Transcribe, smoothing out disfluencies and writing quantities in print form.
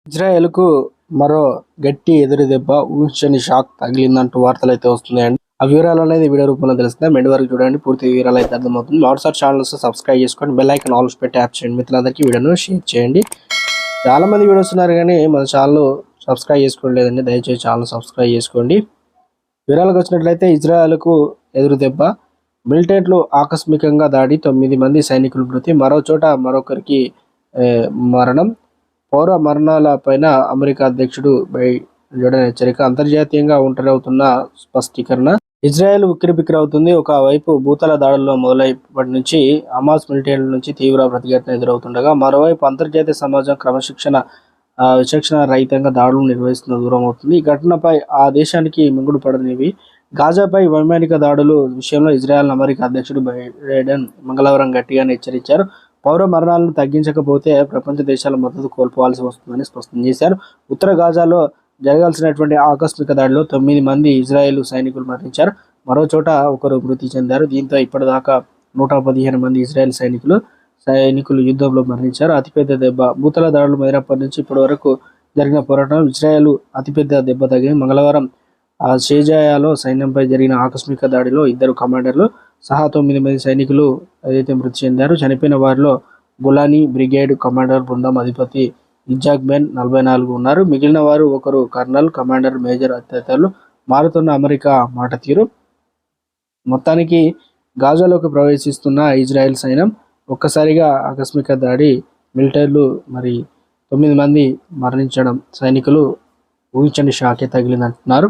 ఇజ్రాయెల్కు మరో గట్టి ఎదురుదెబ్బ, ఊహించని షాక్ తగిలిందంటూ వార్తలు అయితే వస్తున్నాయండి. ఆ వివరాలు అనేది వీడియో రూపంలో తెలుస్తుంది. మెండు వరకు చూడండి, పూర్తి వివరాలు అయితే అర్థమవుతుంది. మరోసారి ఛానల్స్ సబ్స్క్రైబ్ చేసుకోండి, బెల్ ఐకాన్ ఆల్ పెట్టి యాప్ చేయండి. మిత్రులందరికీ వీడియోను షేర్ చేయండి. చాలా మంది వీడియోస్ ఉన్నారు కానీ మన ఛానల్ సబ్స్క్రైబ్ చేసుకోలేదండి. దయచేసి ఛానల్ సబ్స్క్రైబ్ చేసుకోండి. వివరాలకు వచ్చినట్లయితే ఇజ్రాయెల్కు ఎదురుదెబ్బ, మిలిటెంట్లు ఆకస్మికంగా దాడి, 9 మంది సైనికులు మృతి, మరో చోట మరొకరికి మరణం. పౌర మరణాలపైన అమెరికా అధ్యక్షుడు బైడెన్ హెచ్చరిక, అంతర్జాతీయంగా ఒంటరవుతున్న స్పష్టీకరణ. ఇజ్రాయెల్ ఉక్కిరిబిక్కిరవుతుంది. ఒకవైపు భూతల దాడుల్లో మొదలైనప్పటి నుంచి హమాస్ మిలిటెంట్ల నుంచి తీవ్ర ప్రతిఘటన ఎదురవుతుండగా, మరోవైపు అంతర్జాతీయ సమాజం విచక్షణ రహితంగా దాడులు నిర్వహిస్తున్న దూరం అవుతుంది. ఈ ఘటనపై ఆ దేశానికి మింగుడు పడనివి. గాజాపై వైమానిక దాడుల విషయంలో ఇజ్రాయెల్ అమెరికా అధ్యక్షుడు బైడెన్ మంగళవారం గట్టిగానే హెచ్చరించారు. పౌర మరణాలను తగ్గించకపోతే ప్రపంచ దేశాల మద్దతు కోల్పోవాల్సి వస్తుందని స్పష్టం చేశారు. ఉత్తర గాజాలో జరగాల్సినటువంటి ఆకస్మిక దాడిలో 9 మంది ఇజ్రాయెల్ సైనికులు మరణించారు, మరో చోట ఒకరు మృతి చెందారు. దీంతో ఇప్పటిదాకా 115 మంది ఇజ్రాయెల్ సైనికులు యుద్ధంలో మరణించారు. అతిపెద్ద దెబ్బ. భూతల దాడులు మొదలైనప్పటి నుంచి ఇప్పటి వరకు జరిగిన పోరాటం ఇజ్రాయెల్ అతిపెద్ద దెబ్బ తగిలింది. మంగళవారం షేజాయాలో సైన్యంపై జరిగిన ఆకస్మిక దాడిలో 2 కమాండర్లు సహా 9 మంది సైనికులు ఏదైతే మృతి చెందారు. చనిపోయిన వారిలో గోలానీ బ్రిగేడ్ కమాండర్ బృందం అధిపతి ఇజ్జాక్ బెన్ 44 ఉన్నారు. మిగిలిన వారు ఒకరు కర్నల్, కమాండర్, మేజర్ తదితరులు. మారుతున్న అమెరికా మాట తీరు. మొత్తానికి గాజాలోకి ప్రవేశిస్తున్న ఇజ్రాయెల్ సైన్యం ఒక్కసారిగా ఆకస్మిక దాడి, మిలిటరీలు 9 మంది మరణించడం, సైనికులు ఊహించని షాకే తగిలిందంటున్నారు.